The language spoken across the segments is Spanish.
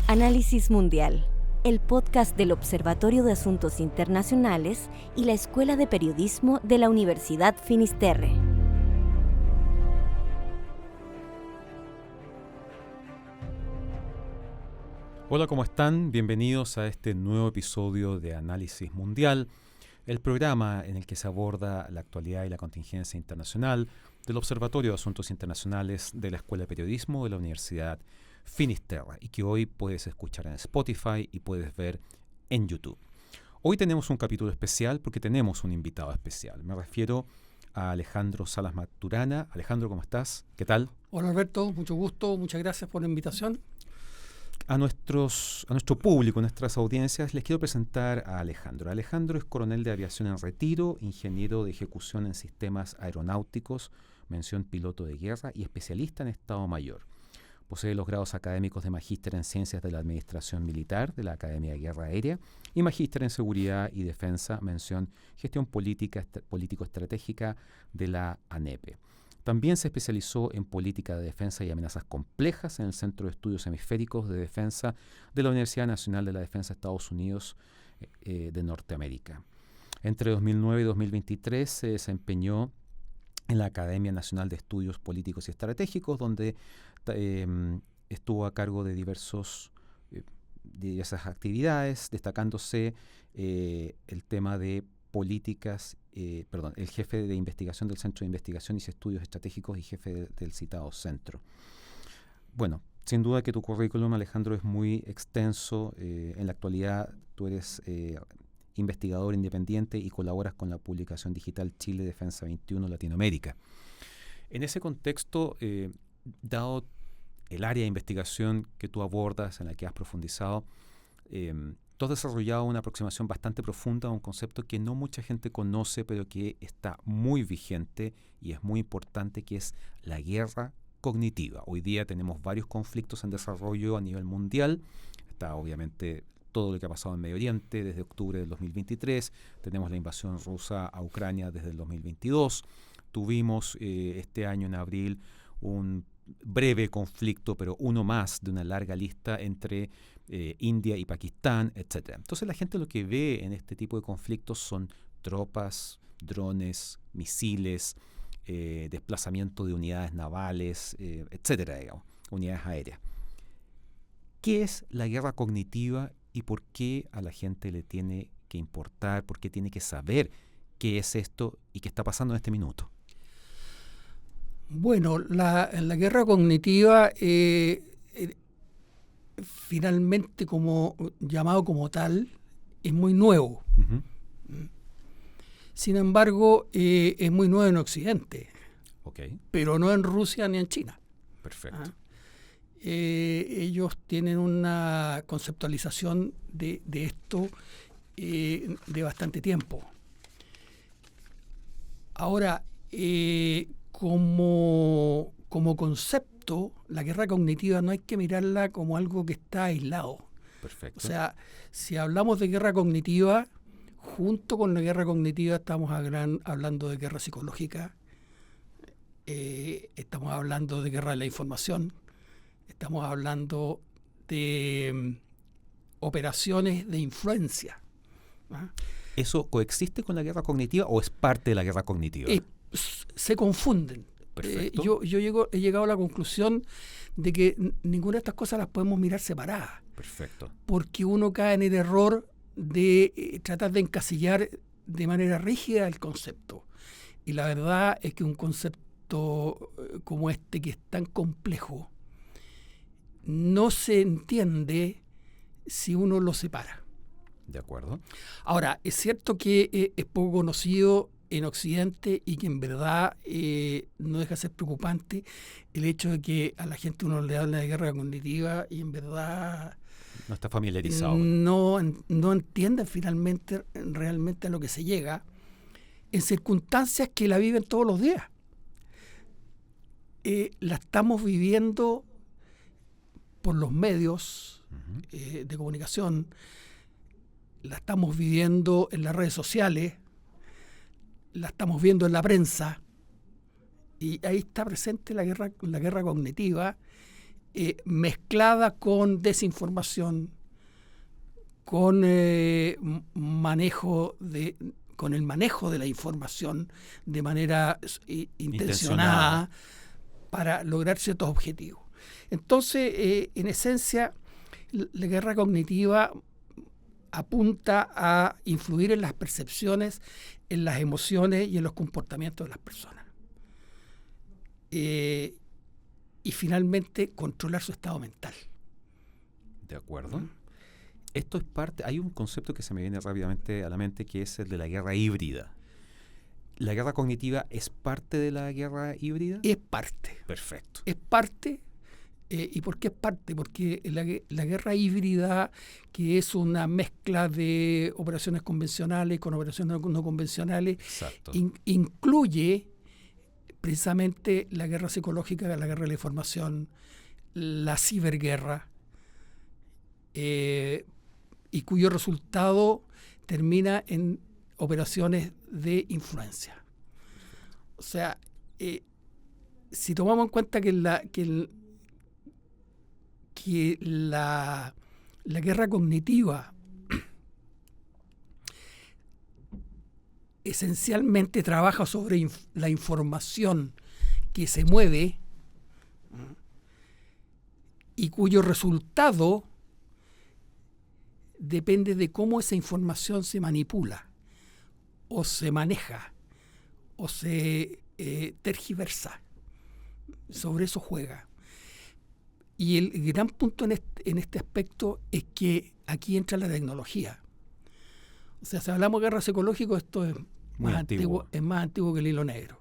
Análisis Mundial, el podcast del Observatorio de Asuntos Internacionales y la Escuela de Periodismo de la Universidad Finisterre. Hola, ¿cómo están? Bienvenidos a este nuevo episodio de Análisis Mundial, el programa en el que se aborda la actualidad y la contingencia internacional del Observatorio de Asuntos Internacionales de la Escuela de Periodismo de la Universidad Finisterre y que hoy puedes escuchar en Spotify y puedes ver en YouTube. Hoy tenemos un capítulo especial porque tenemos un invitado especial. Me refiero a Alejandro Salas Maturana. Alejandro, ¿cómo estás? ¿Qué tal? Hola Alberto, mucho gusto, muchas gracias por la invitación. A nuestro público, a nuestras audiencias, les quiero presentar a Alejandro. Alejandro es coronel de aviación en retiro, ingeniero de ejecución en sistemas aeronáuticos, mención piloto de guerra y especialista en Estado Mayor. Posee los grados académicos de Magíster en Ciencias de la Administración Militar de la Academia de Guerra Aérea y Magíster en Seguridad y Defensa, mención Gestión Político-Estratégica de la ANEPE. También se especializó en política de defensa y amenazas complejas en el Centro de Estudios Hemisféricos de Defensa de la Universidad Nacional de la Defensa de Estados Unidos de Norteamérica. Entre 2009 y 2023 se desempeñó en la Academia Nacional de Estudios Políticos y Estratégicos, donde estuvo a cargo de diversas actividades, destacándose el tema de políticas, el jefe de investigación del Centro de Investigación y Estudios Estratégicos y jefe del citado centro. Bueno, sin duda que tu currículum, Alejandro, es muy extenso. En la actualidad tú eres investigador independiente y colaboras con la publicación digital Chile Defensa 21 Latinoamérica. En ese contexto, dado el área de investigación que tú abordas, en la que has profundizado, tú has desarrollado una aproximación bastante profunda a un concepto que no mucha gente conoce, pero que está muy vigente y es muy importante, que es la guerra cognitiva. Hoy día tenemos varios conflictos en desarrollo a nivel mundial. Está obviamente todo lo que ha pasado en Medio Oriente desde octubre del 2023. Tenemos la invasión rusa a Ucrania desde el 2022. Tuvimos este año en abril un breve conflicto, pero uno más de una larga lista entre India y Pakistán, etc. Entonces la gente lo que ve en este tipo de conflictos son tropas, drones, misiles, desplazamiento de unidades navales, etcétera, digamos, unidades aéreas. ¿Qué es la guerra cognitiva y por qué a la gente le tiene que importar, por qué tiene que saber qué es esto y qué está pasando en este minuto? Bueno, la guerra cognitiva, finalmente llamado como tal, es muy nuevo. Uh-huh. Sin embargo, es muy nuevo en Occidente, Okay. pero no en Rusia ni en China. Perfecto. Ellos tienen una conceptualización de esto de bastante tiempo. Ahora, como concepto, la guerra cognitiva no hay que mirarla como algo que está aislado. Perfecto. O sea, si hablamos de guerra cognitiva, junto con la guerra cognitiva estamos hablando de guerra psicológica, estamos hablando de guerra de la información, estamos hablando de operaciones de influencia. ¿Ah? ¿Eso coexiste con la guerra cognitiva o es parte de la guerra cognitiva? Se confunden. Perfecto. Yo he llegado a la conclusión de que ninguna de estas cosas las podemos mirar separadas. Perfecto. Porque uno cae en el error de tratar de encasillar de manera rígida el concepto. Y la verdad es que un concepto como este, que es tan complejo, no se entiende si uno lo separa. De acuerdo. Ahora, es cierto que es poco conocido en Occidente y que en verdad no deja de ser preocupante el hecho de que a la gente uno le habla de guerra cognitiva y en verdad no está familiarizado. No entiende realmente a lo que se llega en circunstancias que la viven todos los días. La estamos viviendo por los medios Uh-huh. de comunicación, la estamos viviendo en las redes sociales, la estamos viendo en la prensa, y ahí está presente la guerra cognitiva, mezclada con desinformación, con el manejo de la información de manera intencionada para lograr ciertos objetivos. Entonces, en esencia, la guerra cognitiva apunta a influir en las percepciones, en las emociones y en los comportamientos de las personas. Y finalmente, controlar su estado mental. De acuerdo. Esto es parte, hay un concepto que se me viene rápidamente a la mente, que es el de la guerra híbrida. ¿La guerra cognitiva es parte de la guerra híbrida? Es parte. Perfecto. Es parte. ¿Y por qué es parte? Porque la guerra híbrida, que es una mezcla de operaciones convencionales con operaciones no convencionales, incluye precisamente la guerra psicológica, la guerra de la información, la ciberguerra, y cuyo resultado termina en operaciones de influencia. O sea, si tomamos en cuenta que la guerra cognitiva esencialmente trabaja sobre la información que se mueve y cuyo resultado depende de cómo esa información se manipula o se maneja o se tergiversa. Sobre eso juega. Y el gran punto en este aspecto es que aquí entra la tecnología. O sea, si hablamos de guerra psicológica, esto es más antiguo que el hilo negro.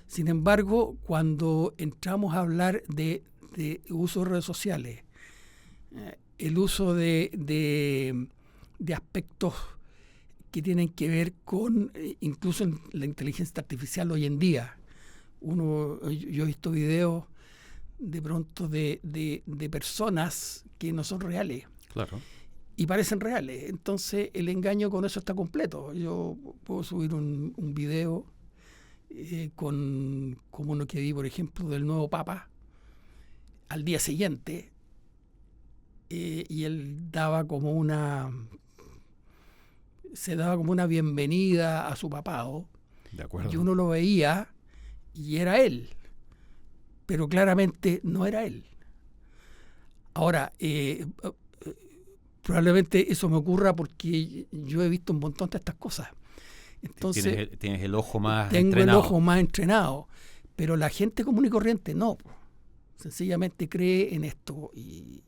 Sin embargo, cuando entramos a hablar de uso de redes sociales, el uso de aspectos que tienen que ver con, incluso en la inteligencia artificial hoy en día, yo he visto videos de pronto de personas que no son reales. Claro. Y parecen reales. Entonces el engaño con eso está completo. Yo puedo subir un video como uno que vi, por ejemplo, del nuevo Papa al día siguiente, y él se daba como una bienvenida a su papado. De acuerdo. Y uno lo veía y era él, pero claramente no era él. Ahora, probablemente eso me ocurra porque yo he visto un montón de estas cosas. Entonces, tienes el ojo más tengo entrenado. el ojo más entrenado, pero la gente común y corriente no. Sencillamente cree en esto y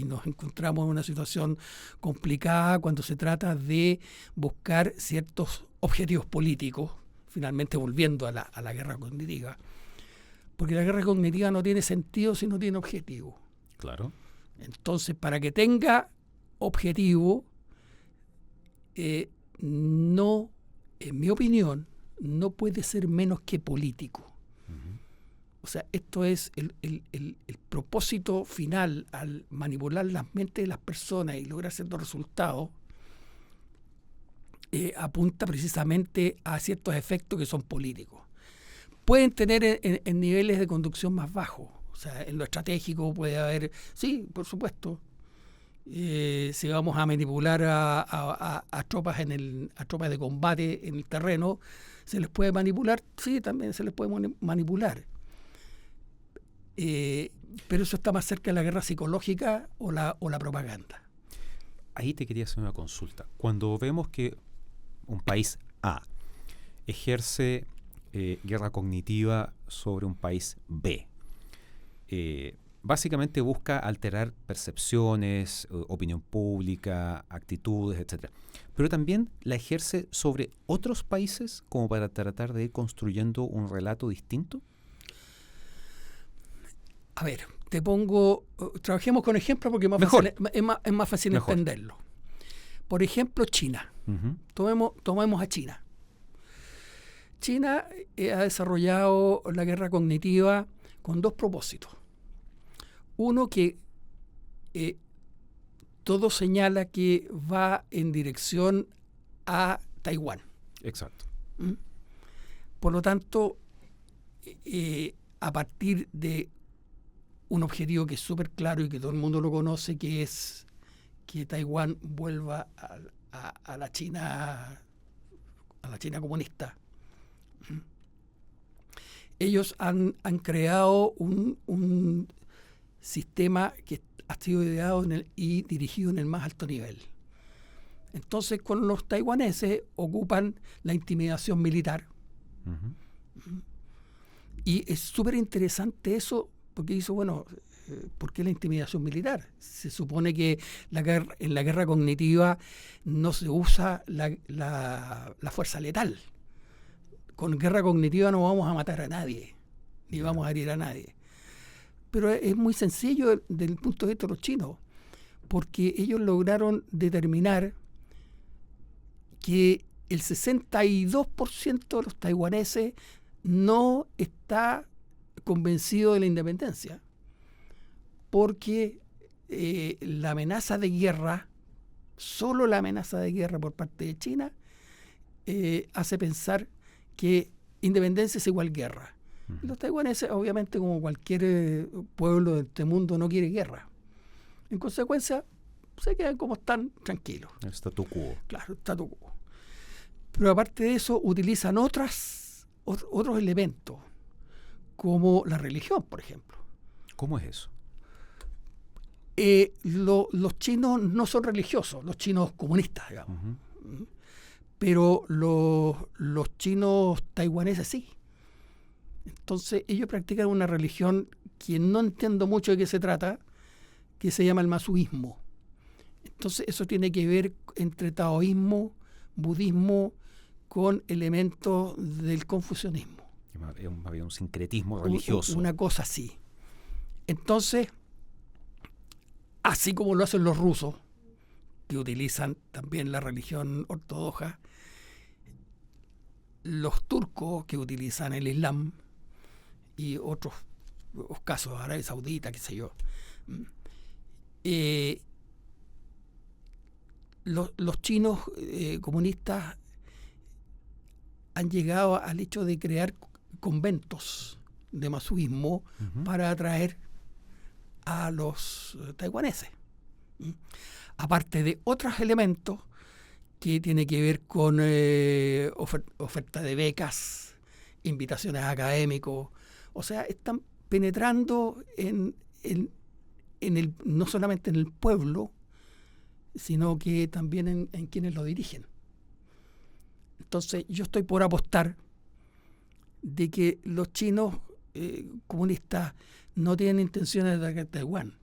nos encontramos en una situación complicada cuando se trata de buscar ciertos objetivos políticos, finalmente volviendo a la guerra cognitiva. Porque la guerra cognitiva no tiene sentido si no tiene objetivo. Claro. Entonces, para que tenga objetivo, no, en mi opinión, no puede ser menos que político. Uh-huh. O sea, esto es el propósito final al manipular las mentes de las personas y lograr ciertos resultados. Apunta precisamente a ciertos efectos que son políticos. Pueden tener en niveles de conducción más bajos. O sea, en lo estratégico puede haber, sí, por supuesto, si vamos a manipular a tropas a tropas de combate en el terreno, ¿se les puede manipular? Sí, también se les puede manipular. Pero eso está más cerca de la guerra psicológica o la propaganda. Ahí te quería hacer una consulta. Cuando vemos que un país A ejerce guerra cognitiva sobre un país B, básicamente busca alterar percepciones, opinión pública, actitudes, etc. Pero también la ejerce sobre otros países como para tratar de ir construyendo un relato distinto. A ver, trabajemos con ejemplos porque es más fácil entenderlo. Por ejemplo, China. Uh-huh. Tomemos a China. China ha desarrollado la guerra cognitiva con dos propósitos. Uno, que todo señala que va en dirección a Taiwán. Exacto. Por lo tanto, a partir de un objetivo que es súper claro y que todo el mundo lo conoce, que es que Taiwán vuelva a la China comunista. Ellos han creado un sistema que ha sido ideado y dirigido en el más alto nivel. Entonces, con los taiwaneses ocupan la intimidación militar. Ujú. Y es súper interesante eso, porque dice, bueno, ¿por qué la intimidación militar? Se supone que en la guerra cognitiva no se usa la fuerza letal. Con guerra cognitiva no vamos a matar a nadie, ni vamos a herir a nadie. Pero es muy sencillo desde el punto de vista de los chinos, porque ellos lograron determinar que el 62% de los taiwaneses no está convencido de la independencia, porque la amenaza de guerra, solo la amenaza de guerra por parte de China, hace pensar que independencia es igual guerra. Y los taiwaneses, obviamente, como cualquier pueblo de este mundo, no quiere guerra. En consecuencia, se quedan como están, tranquilos. El statu quo. Claro, statu quo. Pero aparte de eso, utilizan otros elementos, como la religión, por ejemplo. ¿Cómo es eso? Los chinos no son religiosos, los chinos comunistas, digamos. Uh-huh. Pero los chinos taiwaneses sí. Entonces ellos practican una religión que no entiendo mucho de qué se trata, que se llama el masuísmo. Entonces eso tiene que ver entre taoísmo, budismo, con elementos del confucianismo. Había un sincretismo religioso. Una cosa así. Entonces, así como lo hacen los rusos, que utilizan también la religión ortodoxa, los turcos que utilizan el Islam y otros casos, Arabia Saudita, qué sé yo, los chinos comunistas han llegado al hecho de crear conventos de masuísmo Uh-huh. para atraer a los taiwaneses. Aparte de otros elementos que tienen que ver con oferta de becas, invitaciones a académicos. O sea, están penetrando no solamente en el pueblo, sino que también en quienes lo dirigen. Entonces, yo estoy por apostar de que los chinos comunistas no tienen intenciones de atacar Taiwán,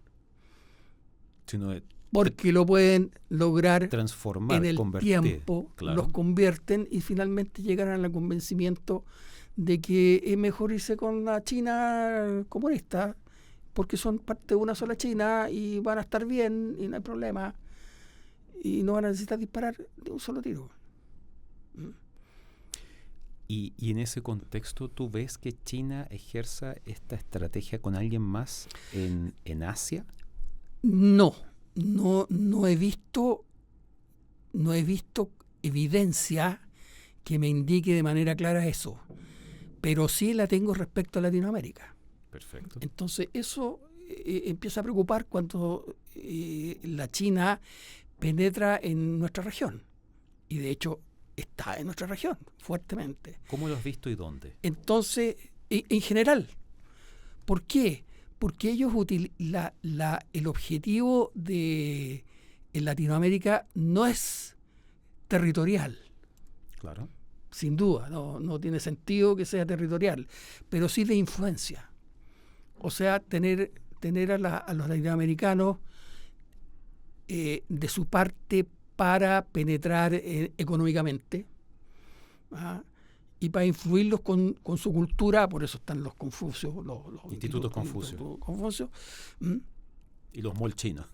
Sino de porque lo pueden lograr transformar, en el convertir. tiempo, Claro. los convierten y finalmente llegarán al convencimiento de que es mejor irse con la China comunista, porque son parte de una sola China y van a estar bien y no hay problema y no van a necesitar disparar de un solo tiro. Y en ese contexto, ¿tú ves que China ejerza esta estrategia con alguien más en Asia? No he visto evidencia que me indique de manera clara eso, pero sí la tengo respecto a Latinoamérica. Perfecto. Entonces eso empieza a preocupar cuando la China penetra en nuestra región, y de hecho está en nuestra región fuertemente. ¿Cómo lo has visto y dónde? Entonces, en general, ¿por qué? Porque ellos el objetivo en Latinoamérica no es territorial, Claro. sin duda, no tiene sentido que sea territorial, pero sí de influencia. O sea, tener a los latinoamericanos de su parte para penetrar económicamente, ¿ah? Y para influirlos con su cultura. Por eso están los Confucios, los Institutos Confucio. Confucio, Y los malls chinos.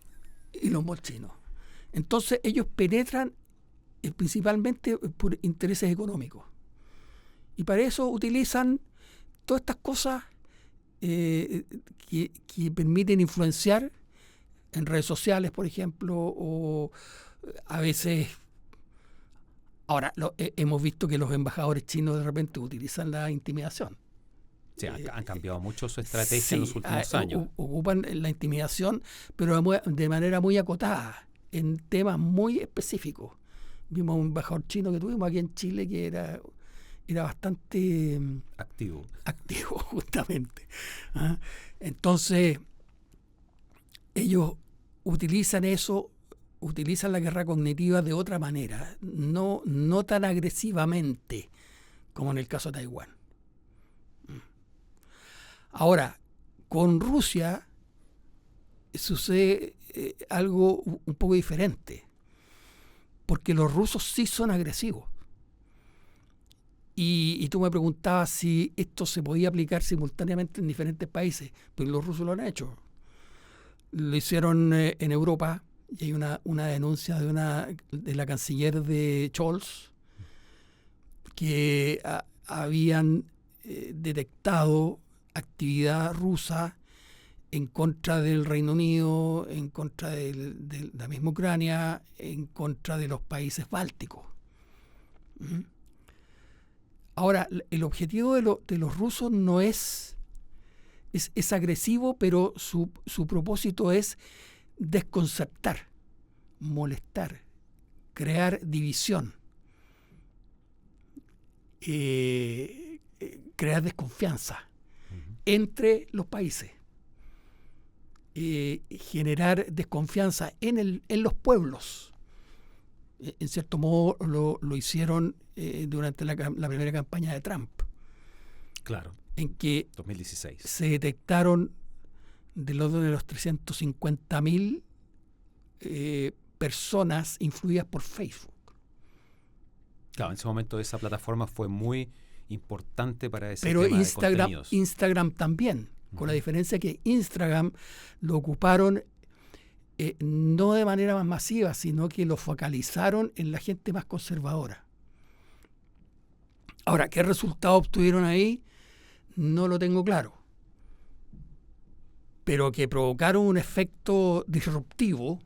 y los molchinos. Entonces ellos penetran principalmente por intereses económicos. Y para eso utilizan todas estas cosas que permiten influenciar en redes sociales, por ejemplo, o a veces... Ahora, hemos visto que los embajadores chinos de repente utilizan la intimidación. Sí, han cambiado mucho su estrategia en los últimos años. Ocupan la intimidación, pero de manera muy acotada, en temas muy específicos. Vimos un embajador chino que tuvimos aquí en Chile que era bastante activo, justamente. ¿Ah? Entonces, ellos utilizan la guerra cognitiva de otra manera, no tan agresivamente como en el caso de Taiwán. Ahora, con Rusia sucede algo un poco diferente, porque los rusos sí son agresivos. Y tú me preguntabas si esto se podía aplicar simultáneamente en diferentes países, pues los rusos lo han hecho. Lo hicieron en Europa, y hay una denuncia de la canciller de Scholz, que habían detectado actividad rusa en contra del Reino Unido, en contra de la misma Ucrania, en contra de los países bálticos. ¿Mm? Ahora, el objetivo de los rusos no es agresivo, pero su propósito es desconcertar, molestar, crear división, crear desconfianza entre los países, generar desconfianza en los pueblos. En cierto modo lo hicieron durante la primera campaña de Trump. Claro. En que 2016 se detectaron del orden de los 350.000 personas influidas por Facebook. Claro, en ese momento esa plataforma fue muy importante para ese Pero tema de contenidos. Instagram también, con la diferencia que Instagram lo ocuparon no de manera más masiva, sino que lo focalizaron en la gente más conservadora. Ahora, ¿qué resultado obtuvieron ahí? No lo tengo claro. Pero que provocaron un efecto disruptivo,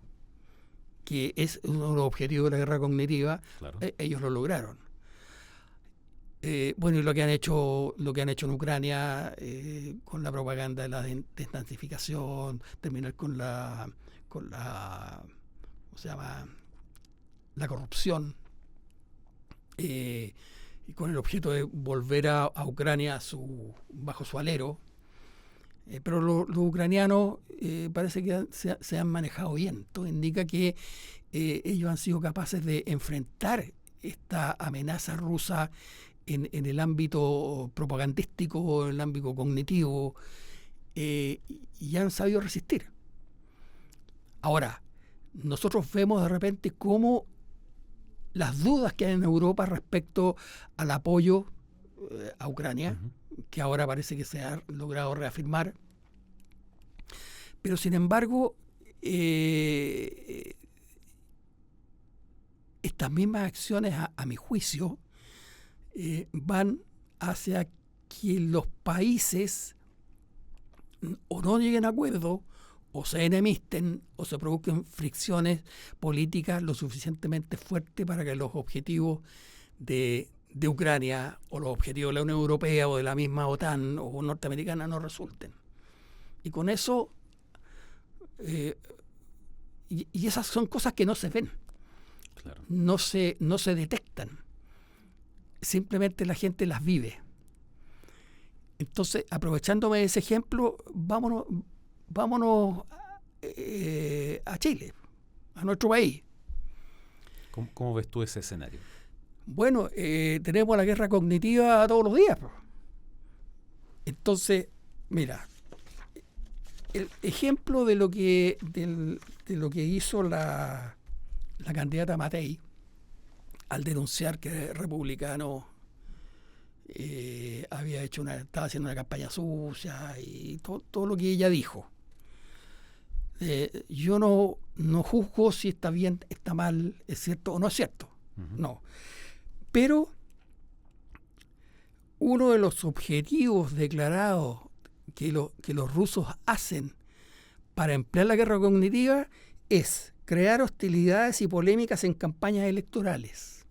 que es uno de los objetivos de la guerra cognitiva, claro. Ellos lo lograron. Bueno, y lo que han hecho en Ucrania con la propaganda de la desnazificación, terminar con la ¿cómo se llama? La corrupción, y con el objeto de volver a Ucrania bajo su alero. Pero los ucranianos parece que se han manejado bien. Todo indica que ellos han sido capaces de enfrentar esta amenaza rusa en el ámbito propagandístico, en el ámbito cognitivo, y han sabido resistir. Ahora, nosotros vemos de repente cómo las dudas que hay en Europa respecto al apoyo a Ucrania, que ahora parece que se ha logrado reafirmar, pero sin embargo estas mismas acciones, a mi juicio, van hacia que los países o no lleguen a acuerdo, o se enemisten, o se produzcan fricciones políticas lo suficientemente fuertes para que los objetivos de Ucrania o los objetivos de la Unión Europea o de la misma OTAN o norteamericana no resulten. Y con eso, y esas son cosas que no se ven, claro. no se detectan, simplemente la gente las vive. Entonces, aprovechándome de ese ejemplo, vámonos a Chile, a nuestro país. ¿Cómo ves tú ese escenario? Bueno, tenemos la guerra cognitiva todos los días. Entonces, mira, el ejemplo de lo que hizo la candidata Matei al denunciar que el republicano estaba haciendo una campaña sucia y todo lo que ella dijo. Yo no juzgo si está bien, está mal, es cierto o no es cierto. No. Pero uno de los objetivos declarados que los rusos hacen para emplear la guerra cognitiva es crear hostilidades y polémicas en campañas electorales,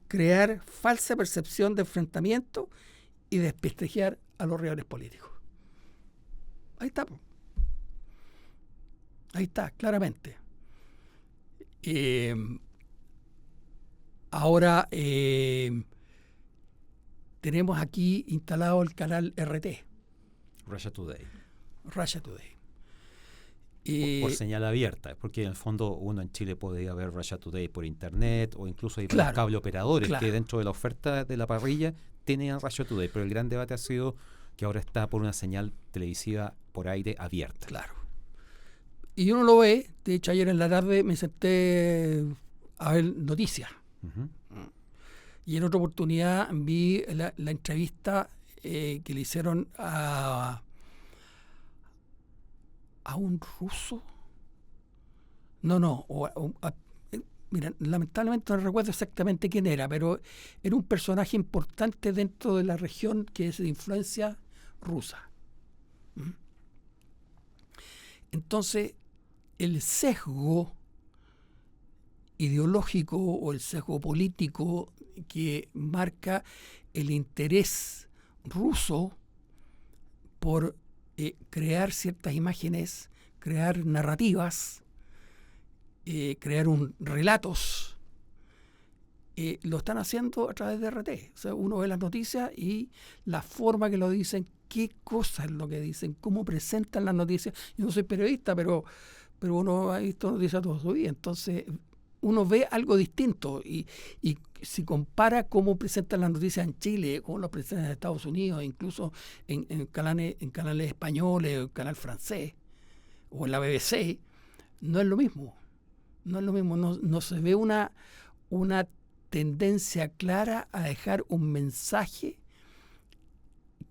crear falsa percepción de enfrentamiento y desprestigiar a los rivales políticos. Ahí está. Ahí está, claramente. Ahora tenemos aquí instalado el canal RT. Russia Today. Russia Today. Por señal abierta, porque en el fondo uno en Chile podía ver Russia Today por internet, o incluso hay Claro, cable operadores claro. que dentro de la oferta de la parrilla tenían Russia Today, pero el gran debate ha sido que ahora está por una señal televisiva por aire abierta. Claro. Y uno lo ve. De hecho, ayer en la tarde me senté a ver noticias. Ujú. Y en otra oportunidad vi la entrevista que le hicieron a un ruso. Mira, lamentablemente no recuerdo exactamente quién era, pero era un personaje importante dentro de la región que es de influencia rusa. ¿Mm? Entonces, el sesgo ideológico o el sesgo político que marca el interés ruso por crear ciertas imágenes, crear narrativas, crear relatos, lo están haciendo a través de RT. O sea, uno ve las noticias y la forma que lo dicen, qué cosa es lo que dicen, cómo presentan las noticias. Yo no soy periodista, pero uno ha visto noticias toda su vida. Entonces, uno ve algo distinto y si compara cómo presentan las noticias en Chile, cómo las presentan en Estados Unidos, incluso en canales españoles, o en canal francés, o en la BBC, no es lo mismo. No es lo mismo. No se ve una tendencia clara a dejar un mensaje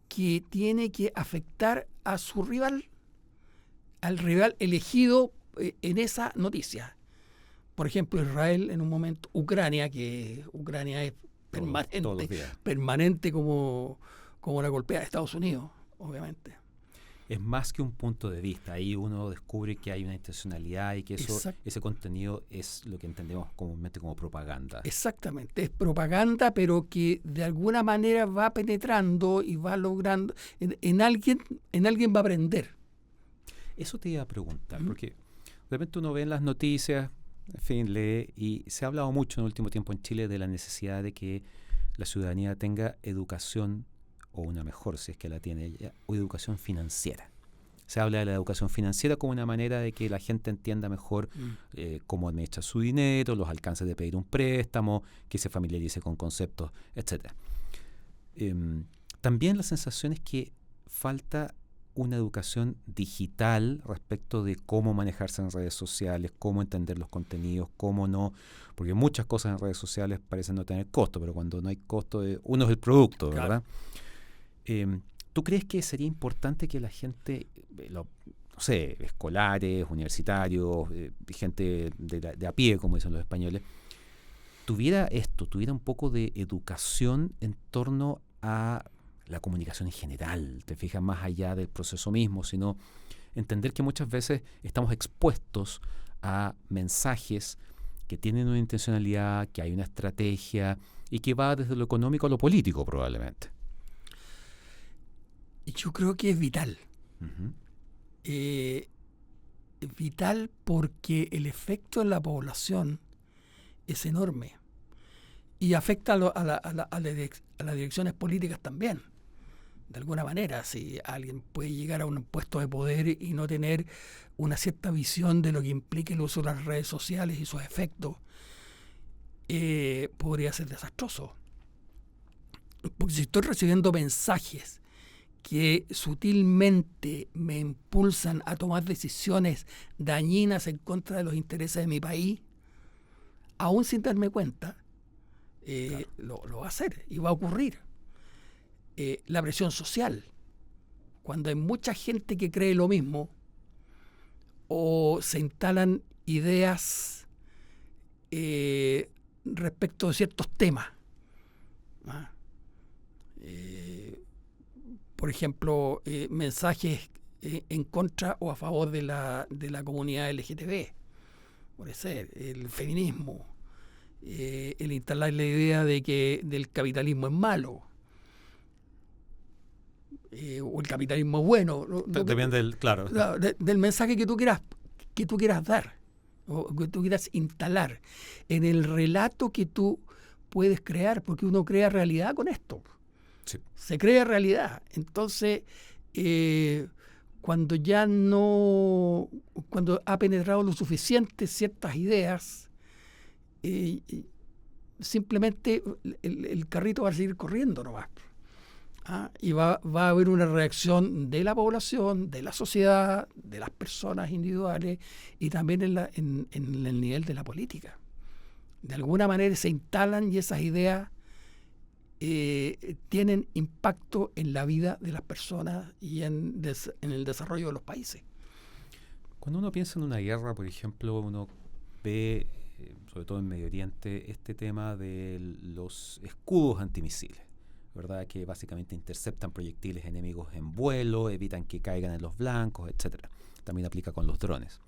que tiene que afectar a su rival, al rival elegido en esa noticia. Por ejemplo, Israel en un momento, Ucrania es permanente como la golpea de Estados Unidos, obviamente. Es más que un punto de vista. Ahí uno descubre que hay una intencionalidad y que ese contenido es lo que entendemos comúnmente como propaganda. Exactamente, es propaganda, pero que de alguna manera va penetrando y va logrando, en alguien va a aprender. Eso te iba a preguntar, porque de repente uno ve en las noticias, en fin, lee, y se ha hablado mucho en el último tiempo en Chile de la necesidad de que la ciudadanía tenga educación, o una mejor, si es que la tiene ella, o educación financiera. Se habla de la educación financiera como una manera de que la gente entienda mejor cómo administra su dinero, los alcances de pedir un préstamo, que se familiarice con conceptos, etc. También la sensación es que falta una educación digital respecto de cómo manejarse en redes sociales, cómo entender los contenidos, cómo no, porque muchas cosas en redes sociales parecen no tener costo, pero cuando no hay costo, uno es el producto, ¿verdad? Claro. ¿Tú crees que sería importante que la gente, no sé, escolares, universitarios, gente de a pie, como dicen los españoles, tuviera un poco de educación en torno a la comunicación en general, te fijas, más allá del proceso mismo, sino entender que muchas veces estamos expuestos a mensajes que tienen una intencionalidad, que hay una estrategia y que va desde lo económico a lo político probablemente? Yo creo que es vital. Uh-huh. Es vital porque el efecto en la población es enorme y afecta a las direcciones políticas también. De alguna manera, si alguien puede llegar a un puesto de poder y no tener una cierta visión de lo que implica el uso de las redes sociales y sus efectos, podría ser desastroso. Porque si estoy recibiendo mensajes que sutilmente me impulsan a tomar decisiones dañinas en contra de los intereses de mi país, aún sin darme cuenta, claro, lo va a hacer y va a ocurrir. La presión social, cuando hay mucha gente que cree lo mismo o se instalan ideas respecto de ciertos temas. Por ejemplo, mensajes en contra o a favor de la comunidad LGTB, puede ser, el feminismo, el instalar la idea de que del capitalismo es malo. o el capitalismo es bueno. Depende del, claro. Del mensaje que tú quieras dar o que tú quieras instalar en el relato que tú puedes crear, porque uno crea realidad con esto. Sí. Se crea realidad. Entonces, cuando ha penetrado lo suficiente ciertas ideas, simplemente el carrito va a seguir corriendo nomás. Y va a haber una reacción de la población, de la sociedad, de las personas individuales y también en el nivel de la política. De alguna manera se instalan y esas ideas tienen impacto en la vida de las personas y en el desarrollo de los países. Cuando uno piensa en una guerra, por ejemplo, uno ve, sobre todo en Medio Oriente, este tema de los escudos antimisiles, ¿verdad? Que básicamente interceptan proyectiles enemigos en vuelo, evitan que caigan en los blancos, etcétera. También aplica con los drones.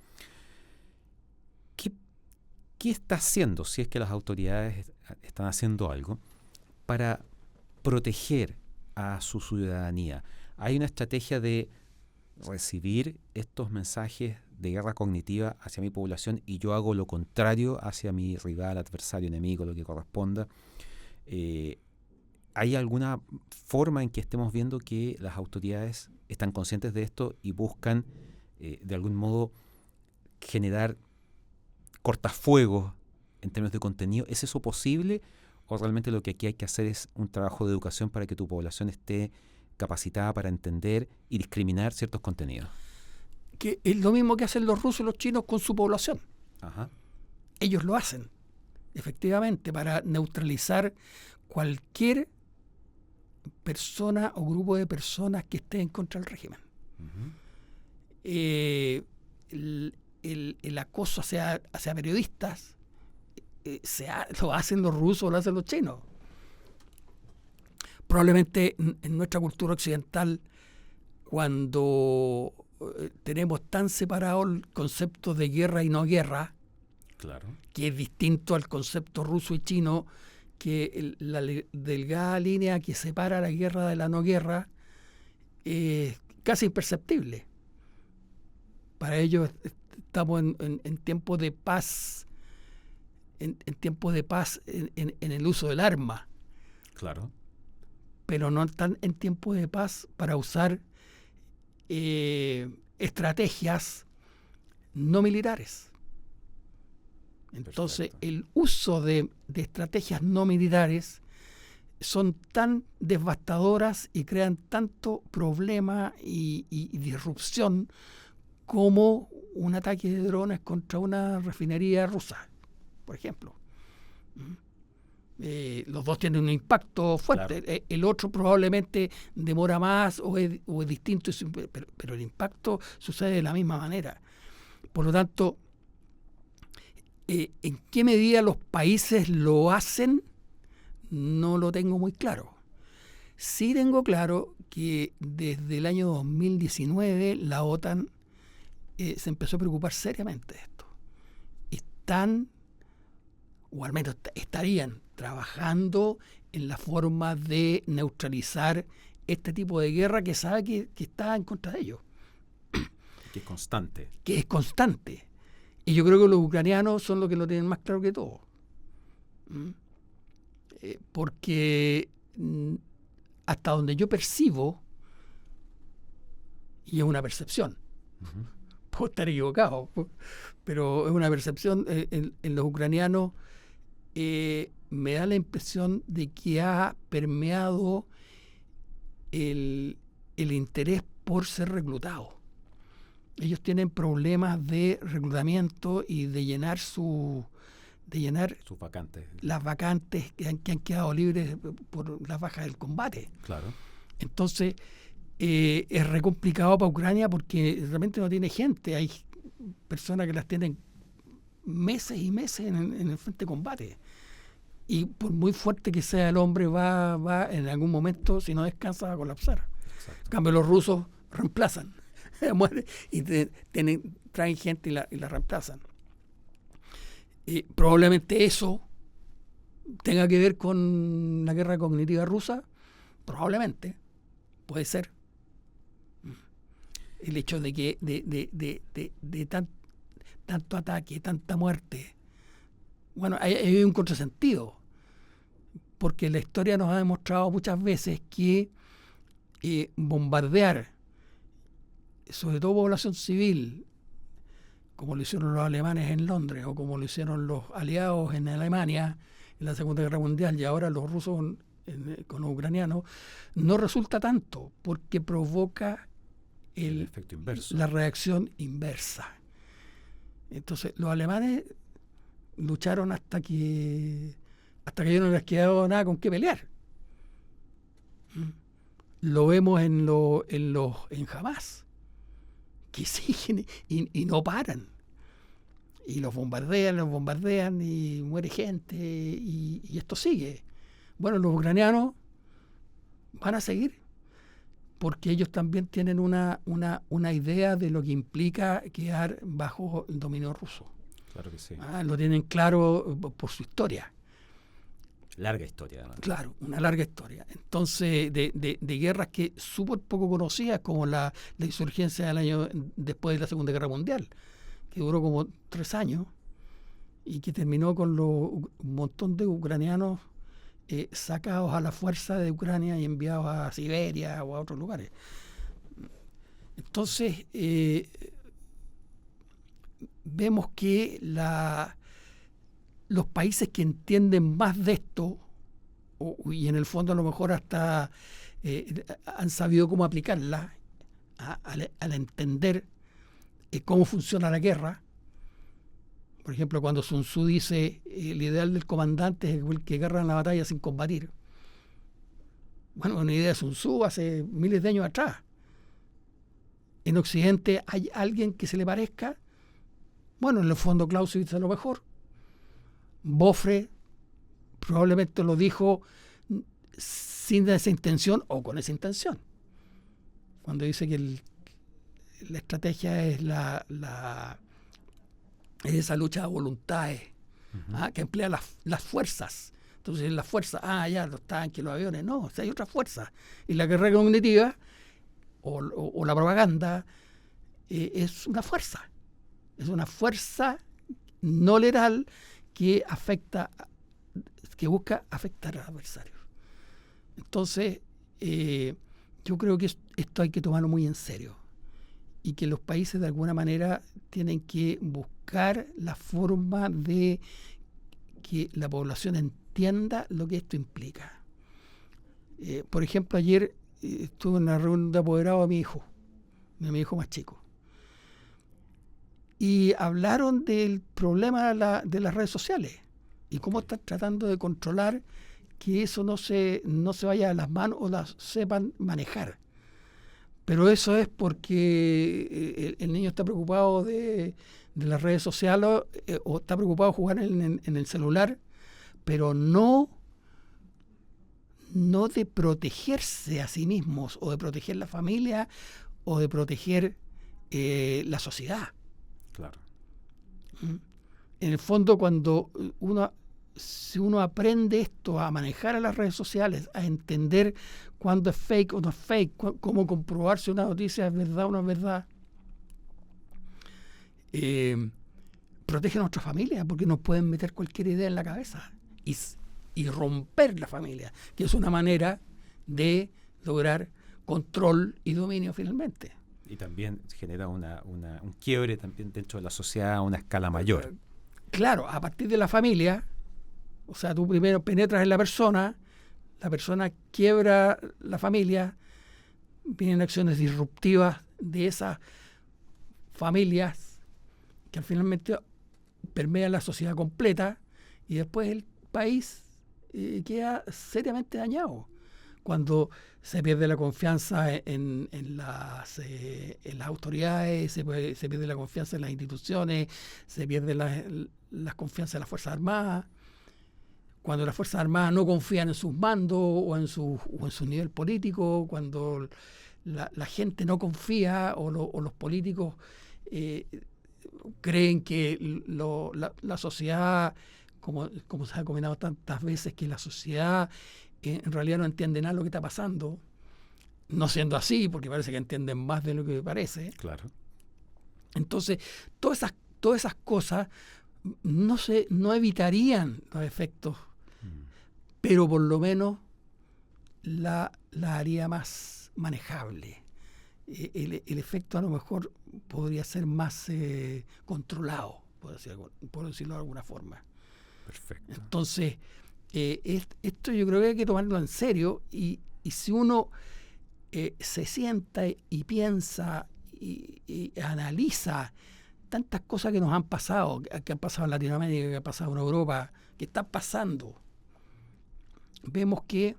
¿Qué está haciendo, si es que las autoridades están haciendo algo, para proteger a su ciudadanía? ¿Hay una estrategia de recibir estos mensajes de guerra cognitiva hacia mi población y yo hago lo contrario hacia mi rival, adversario, enemigo, lo que corresponda? ¿Hay alguna forma en que estemos viendo que las autoridades están conscientes de esto y buscan de algún modo generar cortafuegos en términos de contenido? ¿Es eso posible? ¿O realmente lo que aquí hay que hacer es un trabajo de educación para que tu población esté capacitada para entender y discriminar ciertos contenidos? Que es lo mismo que hacen los rusos y los chinos con su población. Ajá. Ellos lo hacen, efectivamente, para neutralizar cualquier persona o grupo de personas que esté en contra del régimen. Uh-huh. El acoso hacia periodistas lo hacen los rusos, lo hacen los chinos. Probablemente en nuestra cultura occidental, cuando tenemos tan separado el concepto de guerra y no guerra, claro, que es distinto al concepto ruso y chino, que la delgada línea que separa la guerra de la no guerra es casi imperceptible. Para ellos estamos en tiempos de paz, en tiempos de paz en el uso del arma. Claro. Pero no están en tiempos de paz para usar estrategias no militares. Entonces, perfecto, el uso de estrategias no militares son tan devastadoras y crean tanto problema y disrupción como un ataque de drones contra una refinería rusa, por ejemplo. Los dos tienen un impacto fuerte. Claro. El otro probablemente demora más o es distinto, pero el impacto sucede de la misma manera. Por lo tanto, ¿en qué medida los países lo hacen? No lo tengo muy claro. Sí tengo claro que desde el año 2019 la OTAN se empezó a preocupar seriamente de esto. Están, o al menos estarían, trabajando en la forma de neutralizar este tipo de guerra que sabe que está en contra de ellos. Que es constante. Que es constante. Y yo creo que los ucranianos son los que lo tienen más claro que todo. Porque hasta donde yo percibo, y es una percepción, puedo estar equivocado, pero es una percepción, en los ucranianos me da la impresión de que ha permeado el interés por ser reclutado. Ellos tienen problemas de reclutamiento y de llenar sus vacantes. Las vacantes que han quedado libres por las bajas del combate. Claro. Entonces, es re complicado para Ucrania porque realmente no tiene gente. Hay personas que las tienen meses y meses en el frente de combate. Y por muy fuerte que sea el hombre, va en algún momento, si no descansa, va a colapsar. Exacto. En cambio, los rusos reemplazan. Y traen gente y la reemplazan. Probablemente eso tenga que ver con la guerra cognitiva rusa. Probablemente. Puede ser. el hecho de que tanto ataque, tanta muerte. Bueno, hay un contrasentido, porque la historia nos ha demostrado muchas veces que bombardear, sobre todo población civil, como lo hicieron los alemanes en Londres o como lo hicieron los aliados en Alemania en la Segunda Guerra Mundial y ahora los rusos con los ucranianos, no resulta tanto porque provoca el efecto inverso, la reacción inversa. Entonces los alemanes lucharon hasta que ya no les quedó nada con qué pelear. Lo vemos en Hamas, que siguen y no paran. Y los bombardean y muere gente y esto sigue. Bueno, los ucranianos van a seguir porque ellos también tienen una idea de lo que implica quedar bajo el dominio ruso. Claro que sí. Lo tienen claro por su historia. Larga historia, además. Claro, una larga historia. Entonces, de guerras que súper poco conocidas, como la insurgencia del año después de la Segunda Guerra Mundial, que duró como 3 años y que terminó con un montón de ucranianos sacados a la fuerza de Ucrania y enviados a Siberia o a otros lugares. Entonces, vemos que los países que entienden más de esto, y en el fondo a lo mejor hasta han sabido cómo aplicarla, al entender cómo funciona la guerra. Por ejemplo, cuando Sun Tzu dice el ideal del comandante es el que agarra en la batalla sin combatir. Bueno, una idea de Sun Tzu hace miles de años atrás. En Occidente hay alguien que se le parezca. Bueno, en el fondo Clausewitz a lo mejor. Boffre probablemente lo dijo sin esa intención o con esa intención. Cuando dice que la estrategia es es esa lucha de voluntades, que emplea las fuerzas. Entonces las fuerzas, ya los tanques, los aviones, no, o sea, hay otras fuerzas. Y la guerra cognitiva o la propaganda es una fuerza no letal que busca afectar al adversario. Entonces, yo creo que esto hay que tomarlo muy en serio y que los países de alguna manera tienen que buscar la forma de que la población entienda lo que esto implica. Por ejemplo, ayer estuve en una reunión de apoderados de mi hijo más chico, y hablaron del problema de las redes sociales y cómo están tratando de controlar que eso no se vaya a las manos o las sepan manejar. Pero eso es porque el niño está preocupado de las redes sociales o está preocupado de jugar en el celular, pero no de protegerse a sí mismos o de proteger la familia o de proteger la sociedad. Claro. En el fondo, si uno aprende esto, a manejar a las redes sociales, a entender cuándo es fake o no es fake, cómo comprobar si una noticia es verdad o no es verdad, protege a nuestra familia, porque nos pueden meter cualquier idea en la cabeza y romper la familia, que es una manera de lograr control y dominio finalmente. Y también genera un quiebre también dentro de la sociedad a una escala mayor. Claro, a partir de la familia, o sea, tú primero penetras en la persona quiebra la familia, vienen acciones disruptivas de esas familias que finalmente permean la sociedad completa y después el país queda seriamente dañado. Cuando se pierde la confianza en las autoridades, se pierde la confianza en las instituciones, se pierde la confianza en las Fuerzas Armadas. Cuando las Fuerzas Armadas no confían en sus mandos o en su nivel político, cuando la gente no confía o los políticos creen que la sociedad, como se ha comentado tantas veces, que la sociedad en realidad no entiende nada de lo que está pasando, no siendo así, porque parece que entienden más de lo que parece. Claro. Entonces, todas esas cosas no evitarían los efectos, pero por lo menos la haría más manejable. El efecto a lo mejor podría ser más controlado, por decirlo de alguna forma. Perfecto. Entonces, esto yo creo que hay que tomarlo en serio, y si uno se sienta y piensa y analiza tantas cosas que nos han pasado, que han pasado en Latinoamérica, que han pasado en Europa, que están pasando, vemos que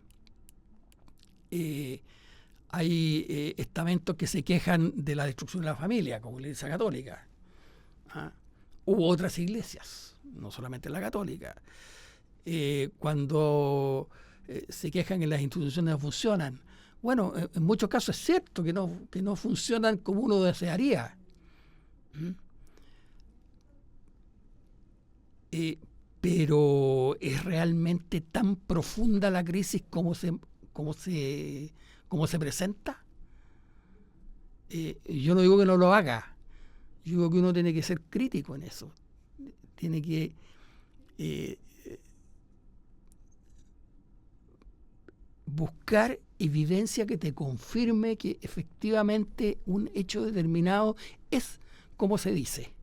hay estamentos que se quejan de la destrucción de la familia, como la Iglesia Católica. Hubo otras iglesias, no solamente la católica. Cuando se quejan que las instituciones no funcionan. Bueno, en muchos casos es cierto que no funcionan como uno desearía. Pero ¿es realmente tan profunda la crisis como se presenta? Yo no digo que no lo haga. Yo digo que uno tiene que ser crítico en eso. Tiene que buscar evidencia que te confirme que efectivamente un hecho determinado es como se dice.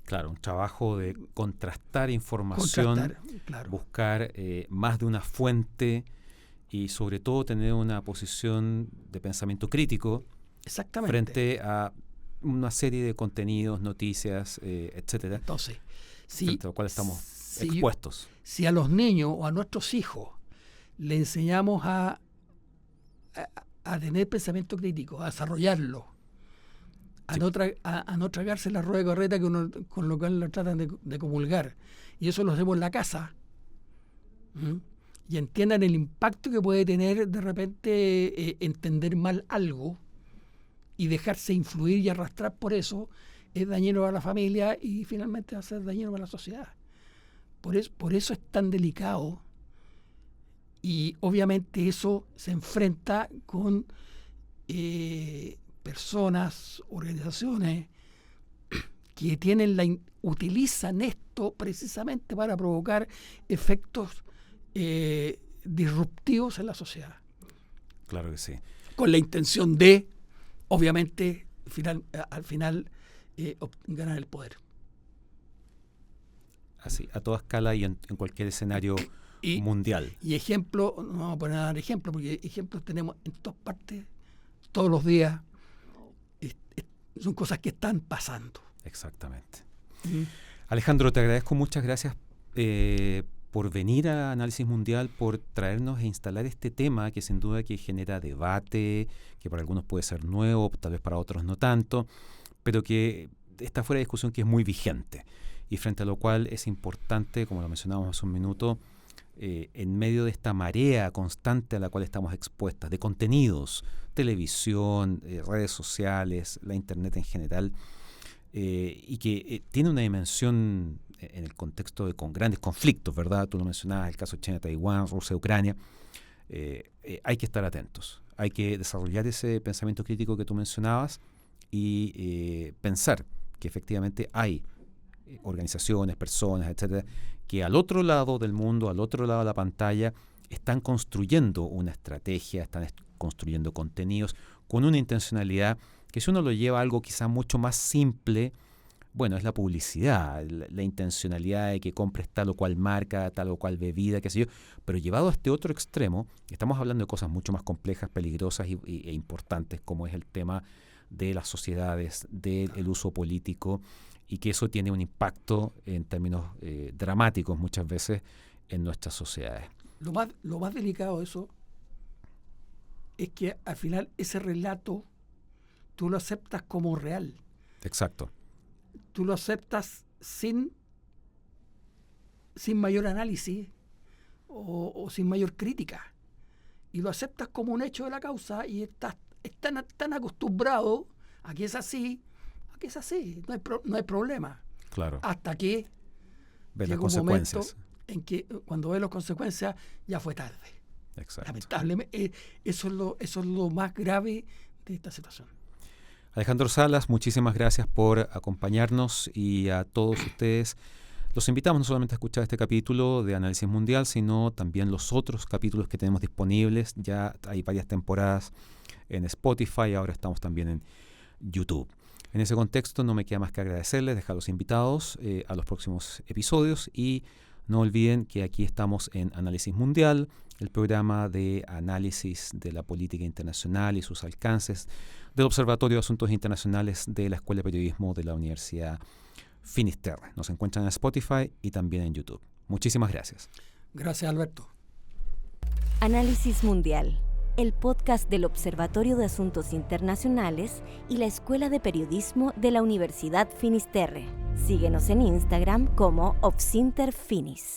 Claro, un trabajo de contrastar información, claro. Buscar más de una fuente y sobre todo tener una posición de pensamiento crítico frente a una serie de contenidos, noticias, etcétera. Entonces, frente a lo cual estamos expuestos. Si a los niños o a nuestros hijos le enseñamos a tener pensamiento crítico, a desarrollarlo, a no tragarse la rueda de carreta con lo cual lo tratan de comulgar, y eso lo hacemos en la casa, y entiendan el impacto que puede tener de repente entender mal algo y dejarse influir y arrastrar por eso, es dañino para la familia y finalmente va a ser dañino para la sociedad. Por eso es tan delicado, y obviamente eso se enfrenta con personas, organizaciones que utilizan esto precisamente para provocar efectos disruptivos en la sociedad. Claro que sí. Con la intención de, obviamente, al final ganar el poder. Así, a toda escala y en cualquier escenario mundial. Y ejemplo, no vamos a poner a dar ejemplos, porque ejemplos tenemos en todas partes, todos los días. Son cosas que están pasando. Exactamente. Alejandro, te agradezco, muchas gracias por venir a Análisis Mundial, por traernos e instalar este tema que sin duda que genera debate, que para algunos puede ser nuevo, tal vez para otros no tanto, pero que está fuera de discusión, que es muy vigente y frente a lo cual es importante, como lo mencionábamos hace un minuto, en medio de esta marea constante a la cual estamos expuestas, de contenidos, televisión, redes sociales, la internet en general, y que tiene una dimensión en el contexto con grandes conflictos, ¿verdad? Tú lo mencionabas, el caso China-Taiwán, Rusia-Ucrania. Hay que estar atentos, hay que desarrollar ese pensamiento crítico que tú mencionabas y pensar que efectivamente hay organizaciones, personas, etcétera, que al otro lado del mundo, al otro lado de la pantalla, están construyendo una estrategia, están construyendo contenidos con una intencionalidad que, si uno lo lleva a algo quizá mucho más simple, bueno, es la publicidad, la intencionalidad de que compres tal o cual marca, tal o cual bebida, qué sé yo, pero llevado a este otro extremo, estamos hablando de cosas mucho más complejas, peligrosas e importantes, como es el tema de las sociedades, del uso político, y que eso tiene un impacto en términos dramáticos muchas veces en nuestras sociedades. Lo más delicado de eso es que al final ese relato tú lo aceptas como real. Exacto. Tú lo aceptas sin mayor análisis o sin mayor crítica. Y lo aceptas como un hecho de la causa y estás tan acostumbrado a que es así, no hay problema. Claro. Hasta que ves las llega un momento consecuencias. en que cuando ves las consecuencias ya fue tarde. Exacto. Lamentablemente, eso es lo más grave de esta situación. Alejandro Salas, muchísimas gracias por acompañarnos, y a todos ustedes los invitamos no solamente a escuchar este capítulo de Análisis Mundial, sino también los otros capítulos que tenemos disponibles. Ya hay varias temporadas en Spotify, ahora estamos también en YouTube. En ese contexto no me queda más que agradecerles, dejarlos invitados a los próximos episodios, y no olviden que aquí estamos en Análisis Mundial, el programa de análisis de la política internacional y sus alcances del Observatorio de Asuntos Internacionales de la Escuela de Periodismo de la Universidad Finisterre. Nos encuentran en Spotify y también en YouTube. Muchísimas gracias. Gracias, Alberto. Análisis Mundial, el podcast del Observatorio de Asuntos Internacionales y la Escuela de Periodismo de la Universidad Finisterre. Síguenos en Instagram como obsinterfinis.